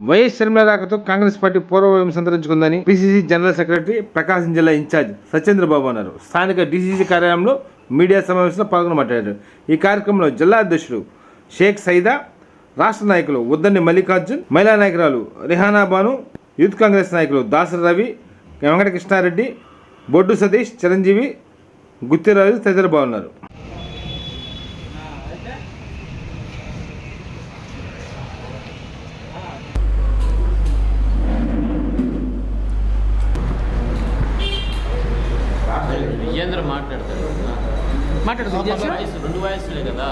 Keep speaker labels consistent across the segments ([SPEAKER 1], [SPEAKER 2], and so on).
[SPEAKER 1] YS Sharmila రాకతో Congress party పూర్వవైపు సంతరించుకుందని పిసిసి జనరల్ సెక్రటరీ ప్రకాశం జిల్లా ఇన్ఛార్జ్ సత్యేంద్రబాబు అన్నారు. స్థానిక డిసిసి కార్యాలయంలో మీడియా సమావేశంలో పాల్గొని మాట్లాడారు. ఈ కార్యక్రమంలో జిల్లా అధ్యక్షుడు షేక్ సైదా, రాష్ట్ర నాయకులు ఉద్దండి మల్లికార్జున్, మహిళా నాయకురాలు రిహానా బాను, యూత్ కాంగ్రెస్ నాయకులు దాసరి రవి, వెంకటకృష్ణారెడ్డి, బొడ్డు సతీష్, చిరంజీవి, గుత్తిరాజు తదితరులు బాగున్నారు.
[SPEAKER 2] విజేంద్ర మాట్లాడతాడు రెండు వయసులే కదా.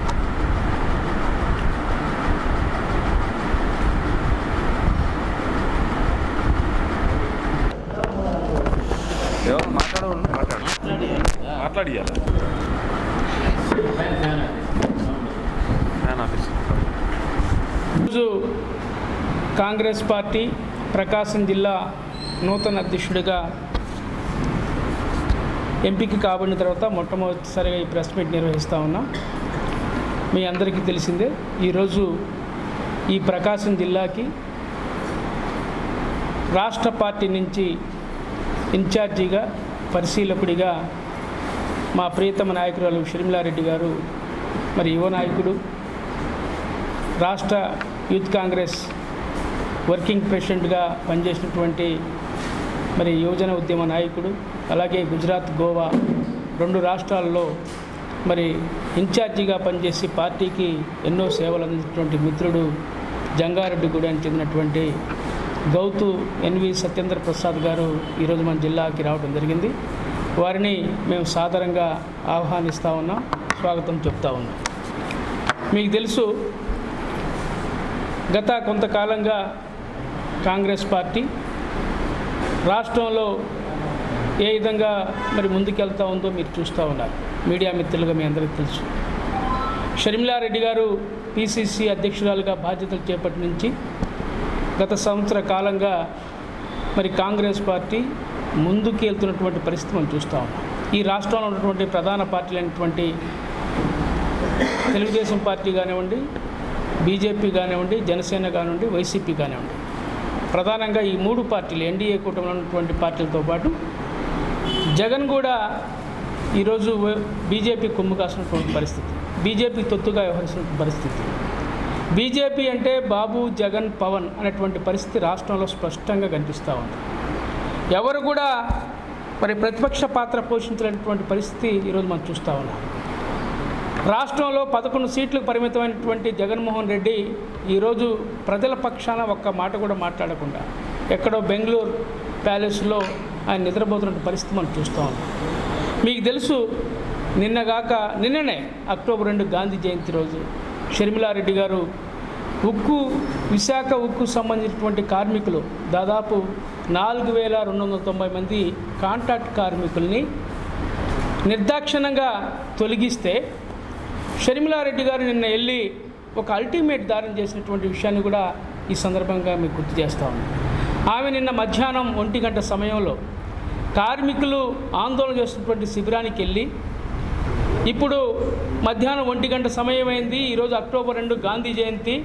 [SPEAKER 3] మాట్లాడియాలి.
[SPEAKER 4] ఈరోజు కాంగ్రెస్ పార్టీ ప్రకాశం జిల్లా నూతన అధ్యక్షుడిగా ఎంపిక కాబడిన తర్వాత మొట్టమొదటిసారిగా ఈ ప్రెస్ మీట్ నిర్వహిస్తూ ఉన్నాం. మీ అందరికీ తెలిసిందే, ఈరోజు ఈ ప్రకాశం జిల్లాకి రాష్ట్ర పార్టీ నుంచి ఇన్ఛార్జిగా, పరిశీలకుడిగా మా ప్రియతమ నాయకురాలు షర్మిలారెడ్డి గారు, మరి యువ నాయకుడు, రాష్ట్ర యూత్ కాంగ్రెస్ వర్కింగ్ ప్రెసిడెంట్గా పనిచేసినటువంటి మరి యువజన ఉద్యమ నాయకుడు, అలాగే గుజరాత్, గోవా రెండు రాష్ట్రాల్లో మరి ఇన్ఛార్జిగా పనిచేసి పార్టీకి ఎన్నో సేవలు అందించినటువంటి మిత్రుడు, జంగారెడ్డిగూడెనికి చెందినటువంటి గౌతు ఎన్వి సత్యేంద్ర ప్రసాద్ గారు ఈరోజు మన జిల్లాకి రావడం జరిగింది. వారిని మేము సాదరంగా ఆహ్వానిస్తూ ఉన్నాం, స్వాగతం చెప్తా ఉన్నాం. మీకు తెలుసు, గత కొంతకాలంగా కాంగ్రెస్ పార్టీ రాష్ట్రంలో ఏ విధంగా మరి ముందుకెళ్తూ ఉందో మీరు చూస్తూ ఉన్నారు. మీడియా మిత్రులుగా మీ అందరికీ తెలుసు, షర్మిలారెడ్డి గారు పిసిసి అధ్యక్షురాలుగా బాధ్యతలు చేపట్టి నుంచి గత సంవత్సర కాలంగా మరి కాంగ్రెస్ పార్టీ ముందుకు వెళ్తున్నటువంటి పరిస్థితి మనం చూస్తూ ఉన్నాం. ఈ రాష్ట్రంలో ఉన్నటువంటి ప్రధాన పార్టీలు అయినటువంటి తెలుగుదేశం పార్టీ కానివ్వండి, బీజేపీ కానివ్వండి, జనసేన కానివ్వండి, వైసీపీ కానివ్వండి, ప్రధానంగా ఈ మూడు పార్టీలు ఎన్డీఏ కూటమిలో ఉన్నటువంటి పార్టీలతో పాటు జగన్ కూడా ఈరోజు బీజేపీ కొమ్ము కాసినటువంటి పరిస్థితి, బీజేపీ తొత్తుగా వ్యవహరిస్తున్న పరిస్థితి. బీజేపీ అంటే బాబు, జగన్, పవన్ అనేటువంటి పరిస్థితి రాష్ట్రంలో స్పష్టంగా కనిపిస్తూ ఉంది. ఎవరు కూడా మరి ప్రతిపక్ష పాత్ర పోషించినటువంటి పరిస్థితి ఈరోజు మనం చూస్తూ ఉన్నాం. రాష్ట్రంలో 11 సీట్లకు పరిమితమైనటువంటి జగన్మోహన్ రెడ్డి ఈరోజు ప్రజల పక్షాన ఒక్క మాట కూడా మాట్లాడకుండా ఎక్కడో బెంగళూరు ప్యాలెస్లో ఆయన నిద్రపోతున్న పరిస్థితి మనం చూస్తూ ఉన్నాం. మీకు తెలుసు, నిన్ననే అక్టోబర్ 2 గాంధీ జయంతి రోజు షర్మిలారెడ్డి గారు విశాఖ ఉక్కు సంబంధించినటువంటి కార్మికులు దాదాపు 4290 మంది కాంట్రాక్ట్ కార్మికుల్ని నిర్దాక్షిణ్యంగా తొలగిస్తే షర్మిలారెడ్డి గారు నిన్న వెళ్ళి ఒక అల్టిమేట్ దారం చేసినటువంటి విషయాన్ని కూడా ఈ సందర్భంగా మీకు గుర్తు చేస్తా ఉన్నాను. ఆమె నిన్న మధ్యాహ్నం 1 గంట సమయంలో కార్మికులు ఆందోళన చేస్తున్నటువంటి శిబిరానికి వెళ్ళి, ఇప్పుడు మధ్యాహ్నం 1 గంట సమయం అయింది, ఈరోజు అక్టోబర్ 2 గాంధీ జయంతి,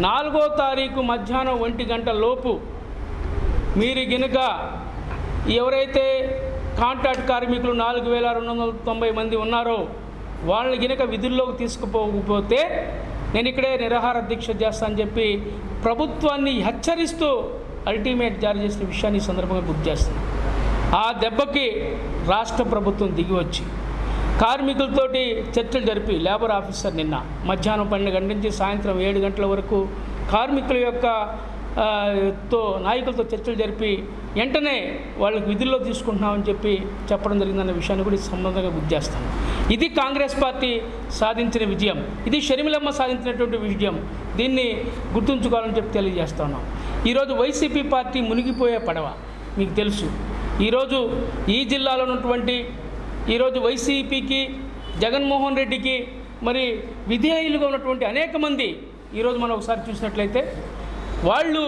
[SPEAKER 4] 4వ తారీఖు మధ్యాహ్నం 1 గంట లోపు మీరు గినక ఎవరైతే కాంట్రాక్ట్ కార్మికులు 4290 మంది ఉన్నారో వాళ్ళని గినక విధుల్లోకి తీసుకుపోకపోతే నేను ఇక్కడే నిరాహార దీక్ష చేస్తానని చెప్పి ప్రభుత్వాన్ని హెచ్చరిస్తూ అల్టిమేట్ జారీ చేసిన విషయాన్ని ఈ సందర్భంగా గుర్తు చేస్తున్నాను. ఆ దెబ్బకి రాష్ట్ర ప్రభుత్వం దిగి వచ్చి కార్మికులతోటి చర్చలు జరిపి, లేబర్ ఆఫీసర్ నిన్న మధ్యాహ్నం 12 గంటల నుంచి సాయంత్రం 7 గంటల వరకు కార్మికుల యొక్క నాయకులతో చర్చలు జరిపి వెంటనే వాళ్ళకి విధుల్లో తీసుకుంటున్నామని చెప్పడం జరిగిందన్న విషయాన్ని కూడా ఈ సంబంధంగా గుర్తు చేస్తాను. ఇది కాంగ్రెస్ పార్టీ సాధించిన విజయం, ఇది షర్మిలమ్మ సాధించినటువంటి విజయం. దీన్ని గుర్తుంచుకోవాలని తెలియజేస్తా ఉన్నాం. ఈరోజు వైసీపీ పార్టీ మునిగిపోయే పడవ. మీకు తెలుసు, ఈరోజు ఈ జిల్లాలో ఉన్నటువంటి ఈరోజు వైసీపీకి, జగన్మోహన్ రెడ్డికి మరి విధేయులుగా ఉన్నటువంటి అనేక మంది ఈరోజు మనం ఒకసారి చూసినట్లయితే వాళ్ళు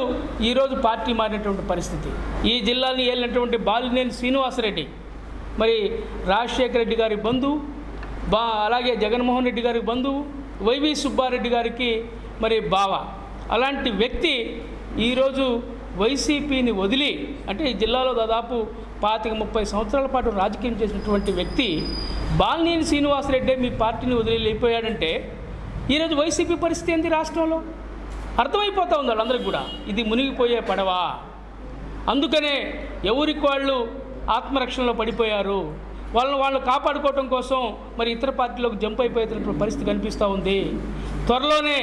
[SPEAKER 4] ఈరోజు పార్టీ మారినటువంటి పరిస్థితి. ఈ జిల్లాని ఏలినటువంటి బాలినేని శ్రీనివాసరెడ్డి మరి రాజశేఖర రెడ్డి గారి బంధువు, అలాగే జగన్మోహన్ రెడ్డి గారి బంధువు, వైవి సుబ్బారెడ్డి గారికి మరి బావ. అలాంటి వ్యక్తి ఈరోజు వైసీపీని వదిలి, అంటే ఈ జిల్లాలో దాదాపు 25-30 సంవత్సరాల పాటు రాజకీయం చేసినటువంటి వ్యక్తి బాలినేని శ్రీనివాసరెడ్డి మీ పార్టీని వదిలి వెళ్ళిపోయాడంటే ఈరోజు వైసీపీ పరిస్థితి ఏంటి రాష్ట్రంలో అర్థమైపోతూ ఉంది వాళ్ళందరికీ కూడా. ఇది మునిగిపోయే పడవ. అందుకనే ఎవరికి వాళ్ళు ఆత్మరక్షణలో పడిపోయారు. వాళ్ళు కాపాడుకోవటం కోసం మరి ఇతర పార్టీలోకి జంప్ అయిపోయేటువంటి పరిస్థితి కనిపిస్తూ ఉంది. త్వరలోనే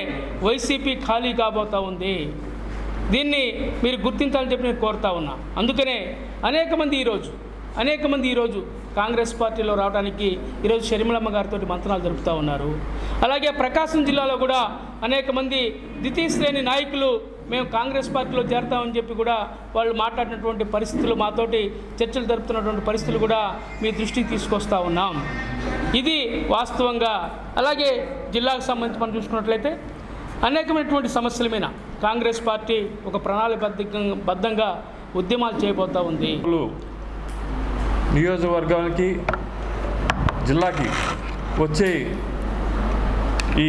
[SPEAKER 4] వైసీపీ ఖాళీ కాబోతూ ఉంది. దీన్ని మీరు గుర్తించాలని చెప్పి నేను కోరుతా ఉన్నా. అందుకనే అనేక మంది ఈరోజు కాంగ్రెస్ పార్టీలో రావడానికి ఈరోజు షర్మిలమ్మ గారితో మంత్రాలు జరుపుతూ ఉన్నారు. అలాగే ప్రకాశం జిల్లాలో కూడా అనేక మంది ద్వితీయ శ్రేణి నాయకులు మేము కాంగ్రెస్ పార్టీలో చేరతామని చెప్పి కూడా వాళ్ళు మాట్లాడినటువంటి పరిస్థితులు, మాతోటి చర్చలు జరుపుతున్నటువంటి పరిస్థితులు కూడా మీ దృష్టికి తీసుకొస్తూ ఉన్నాం. ఇది వాస్తవంగా. అలాగే జిల్లాకు సంబంధించి మనం చూసుకున్నట్లయితే అనేకమైనటువంటి సమస్యల మీద కాంగ్రెస్ పార్టీ ఒక ప్రణాళికబద్ధంగా ఉద్యమాలు చేయబోతూ ఉంది.
[SPEAKER 3] నియోజకవర్గానికి జిల్లాకి వచ్చే ఈ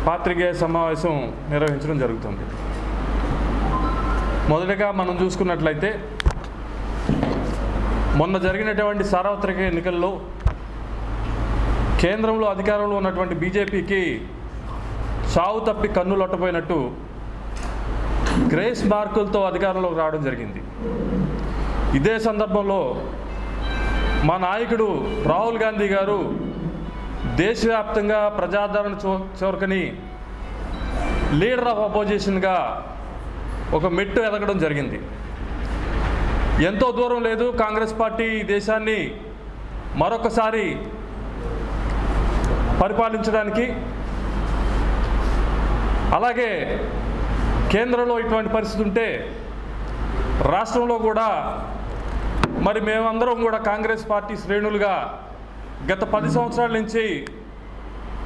[SPEAKER 3] పాత్రికేయ సమావేశం నిర్వహించడం జరుగుతుంది. మొదటగా మనం చూసుకున్నట్లయితే మొన్న జరిగినటువంటి సార్వత్రిక ఎన్నికల్లో కేంద్రంలో అధికారంలో ఉన్నటువంటి బీజేపీకి చావు తప్పి కన్నులొట్టపోయినట్టు గ్రేస్ మార్కులతో అధికారంలోకి రావడం జరిగింది. ఇదే సందర్భంలో మా నాయకుడు రాహుల్ గాంధీ గారు దేశవ్యాప్తంగా ప్రజాదరణ చోరకని లీడర్ ఆఫ్ అపోజిషన్గా ఒక మెట్టు ఎదగడం జరిగింది. ఎంతో దూరం లేదు కాంగ్రెస్ పార్టీ దేశాన్ని మరొకసారి పరిపాలించడానికి. అలాగే కేంద్రంలో ఇటువంటి పరిస్థితి ఉంటే రాష్ట్రంలో కూడా మరి మేమందరం కూడా కాంగ్రెస్ పార్టీ శ్రేణులుగా గత 10 సంవత్సరాల నుంచి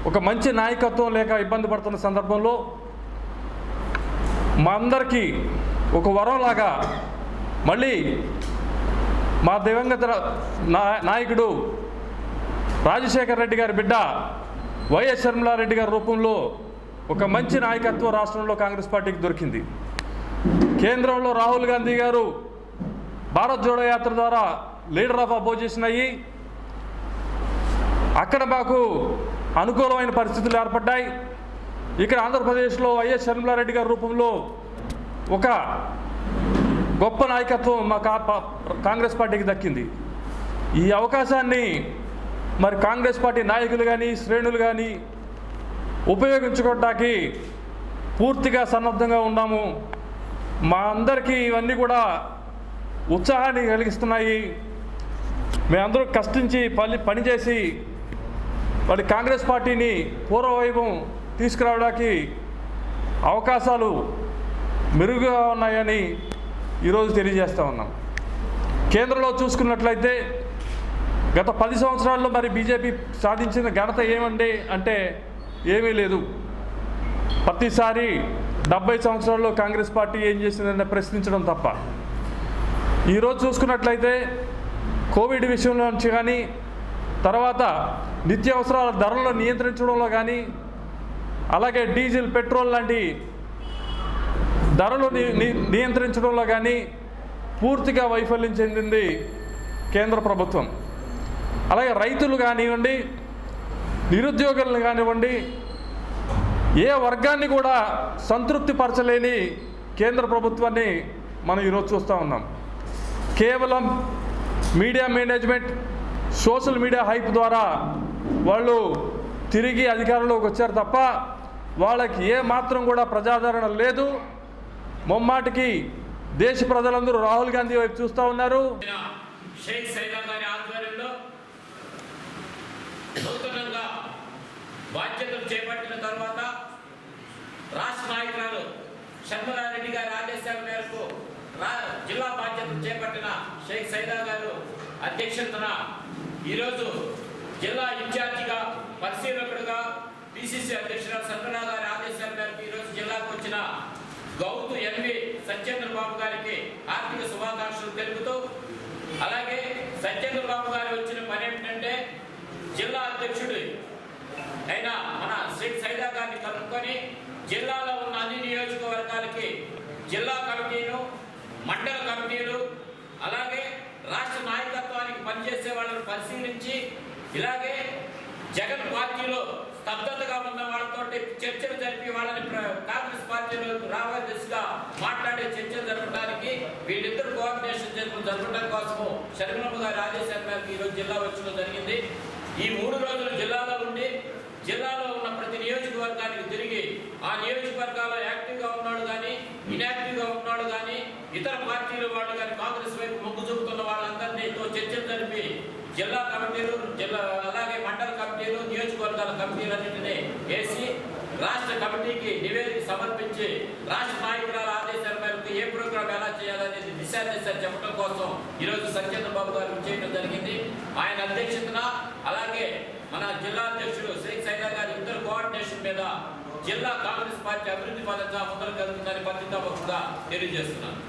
[SPEAKER 3] ఒక మంచి నాయకత్వం లేక ఇబ్బంది పడుతున్న సందర్భంలో మా అందరికీ ఒక వరంలాగా మళ్ళీ మా దివంగత నాయకుడు రాజశేఖర్ రెడ్డి గారి బిడ్డ వైఎస్ షర్మిలారెడ్డి గారి రూపంలో ఒక మంచి నాయకత్వం రాష్ట్రంలో కాంగ్రెస్ పార్టీకి దొరికింది. కేంద్రంలో రాహుల్ గాంధీ గారు భారత్ జోడో యాత్ర ద్వారా లీడర్ ఆఫ్ అపోజిషన్ అయ్యి అక్కడ మాకు అనుకూలమైన పరిస్థితులు ఏర్పడ్డాయి. ఇక్కడ ఆంధ్రప్రదేశ్లో వైఎస్ షర్మిలారెడ్డి గారి రూపంలో ఒక గొప్ప నాయకత్వం మా కాంగ్రెస్ పార్టీకి దక్కింది. ఈ అవకాశాన్ని మరి కాంగ్రెస్ పార్టీ నాయకులు కానీ శ్రేణులు కానీ ఉపయోగించుకోవడానికి పూర్తిగా సన్నద్ధంగా ఉన్నాము. మా అందరికీ ఇవన్నీ కూడా ఉత్సాహాన్ని కలిగిస్తున్నాయి. మేమందరూ కష్టించి పనిచేసి మరి కాంగ్రెస్ పార్టీని పూర్వవైభవం తీసుకురావడానికి అవకాశాలు మెరుగుగా ఉన్నాయని ఈరోజు తెలియజేస్తూ ఉన్నాం. కేంద్రంలో చూసుకున్నట్లయితే గత 10 సంవత్సరాల్లో మరి బీజేపీ సాధించిన ఘనత ఏమండి అంటే ఏమీ లేదు. ప్రతిసారి 70 సంవత్సరాల్లో కాంగ్రెస్ పార్టీ ఏం చేసిందని ప్రశ్నించడం తప్ప. ఈరోజు చూసుకున్నట్లయితే కోవిడ్ విషయంలో నుంచి కానీ, తర్వాత నిత్యావసరాల ధరలను నియంత్రించడంలో కానీ, అలాగే డీజిల్ పెట్రోల్ లాంటి ధరలు నియంత్రించడంలో కానీ పూర్తిగా వైఫల్యం చెందింది కేంద్ర ప్రభుత్వం. అలాగే రైతులు కానివ్వండి, నిరుద్యోగులను కానివ్వండి, ఏ వర్గాన్ని కూడా సంతృప్తి పరచలేని కేంద్ర ప్రభుత్వాన్ని మనం ఈరోజు చూస్తూ ఉన్నాం. కేవలం media management, social media hype ద్వారా వాళ్ళు తిరిగి అధికారంలోకి వచ్చారు తప్ప వాళ్ళకి ఏ మాత్రం కూడా ప్రజాదరణ లేదు. మొమ్మాటికి దేశ ప్రజలందరూ రాహుల్ గాంధీ వైపు చూస్తూ ఉన్నారు.
[SPEAKER 2] షేక్ సైదా గారి ఆధ్వర్యంలో నూతనంగా బాధ్యతలు చేపట్టిన తర్వాత రాష్ట్ర నాయకురాలు షర్మిలారెడ్డి గారి ఆదేశాల మేరకు జిల్లా బాధ్యతలు చేపట్టిన షేక్ సైదా గారు అధ్యక్షతన ఈరోజు జిల్లా ఇన్ఛార్జిగా పరిశీలకుడుగా పిసిసి అధ్యక్షురాలు షర్మిలా గారి ఆదేశాల మేరకు ఈరోజు జిల్లాకు వచ్చిన గౌతు ఎన్వి సత్యేంద్రబాబు గారికి ఆర్థిక శుభాకాంక్షలు తెలుపుతూ, అలాగే సత్యేంద్రబాబు గారు వచ్చిన పని ఏమిటంటే జిల్లా అధ్యక్షుడు అయినా మన షేక్ సైదా గారిని కనుక్కొని జిల్లాలో ఉన్న అన్ని నియోజకవర్గాలకి జిల్లా కమిటీలు, మండల కమిటీలు, అలాగే రాష్ట్ర నాయకత్వానికి పనిచేసే వాళ్ళని పరిశీలించి, ఇలాగే జగన్ పార్టీలో స్తబ్దతగా ఉన్న వాళ్ళతో చర్చలు జరిపి వాళ్ళని కాంగ్రెస్ పార్టీలో రాబోయే దిశగా మాట్లాడే చర్చలు జరపడానికి వీళ్ళిద్దరు కోఆర్డినేషన్ జరపడం కోసము షర్మిలమ్మ గారి ఆదేశాల మేరకు ఈరోజు జిల్లా వచ్చడం జరిగింది. ఈ 3 రోజులు జిల్లాలో ఉండి జిల్లాలో ఉన్న ప్రతి నియోజకవర్గానికి తిరిగి ఆ నియోజకవర్గాల్లో యాక్టివ్గా ఉన్నాడు కానీ ఇన్యాక్టివ్గా ఉన్నాడు కానీ ఇతర పార్టీల వాళ్ళు కానీ కాంగ్రెస్ వైపు మొగ్గు చూపుతున్న వాళ్ళందరినీతో చర్చలు జరిపి జిల్లా కమిటీలు, అలాగే మండల కమిటీలు, నియోజకవర్గాల కమిటీలన్నింటినీ వేసి రాష్ట్ర కమిటీకి నివేదిక సమర్పించి రాష్ట్ర నాయకురాల ఆదేశాల మేరకు ఏ ప్రోగ్రాం ఎలా చేయాలనేది దిశానిర్దేశాలు చెప్పడం కోసం ఈరోజు సత్యేంద్ర బాబు గారు చేయడం జరిగింది. ఆయన అధ్యక్షతన అలాగే మన జిల్లా అధ్యక్షుడు షేక్ సైదా గారి ఇద్దరు కోఆర్డినేషన్ మీద జిల్లా కాంగ్రెస్ పార్టీ అభివృద్ధి పరంగా ముందరకు జరుగుతుందని పత్రికాముఖంగా తెలియజేస్తున్నాను.